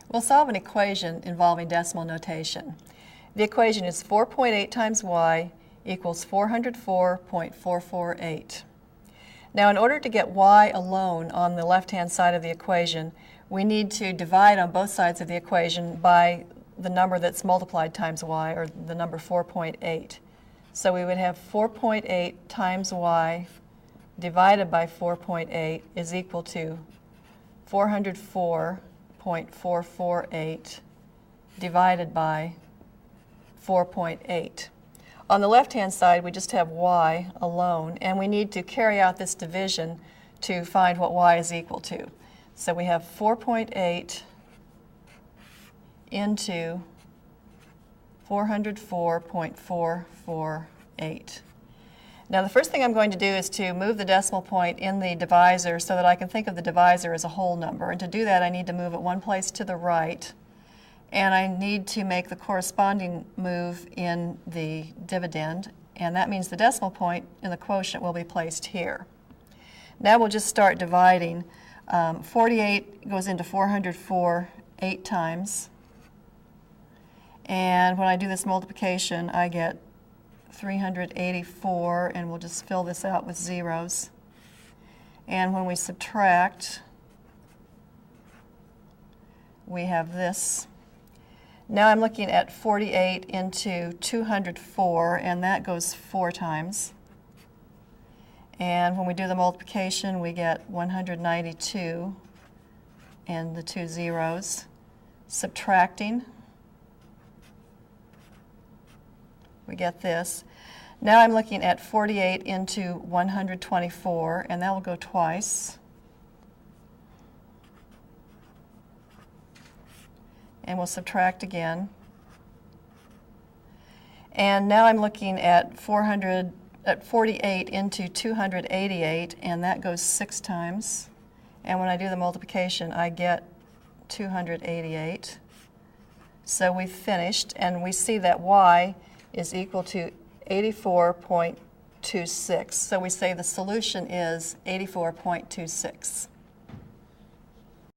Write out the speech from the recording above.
We'll solve an equation involving decimal notation. The equation is 4.8 times y equals 404.448. Now, in order to get y alone on the left-hand side of the equation, we need to divide on both sides of the equation by the number that's multiplied times y, or the number 4.8. So we would have 4.8 times y divided by 4.8 is equal to 404.448 divided by 4.8. On the left-hand side, we just have y alone, and we need to carry out this division to find what y is equal to. So we have 4.8 into 404.448. Now, the first thing I'm going to do is to move the decimal point in the divisor so that I can think of the divisor as a whole number. And to do that, I need to move it one place to the right, and I need to make the corresponding move in the dividend, and that means the decimal point in the quotient will be placed here. Now we'll just start dividing. 48 goes into 404 8 times, and when I do this multiplication, I get 384, and we'll just fill this out with zeros. And when we subtract, we have this. Now I'm looking at 48 into 204, and that goes 4 times. And when we do the multiplication, we get 192 and the 2 zeros. Subtracting, we get this. Now I'm looking at 48 into 124, and that will go twice. And we'll subtract again. And now I'm looking at 48 into 288, and that goes 6 times. And when I do the multiplication, I get 288. So we've finished, and we see that y is equal to 84.26. So we say the solution is 84.26.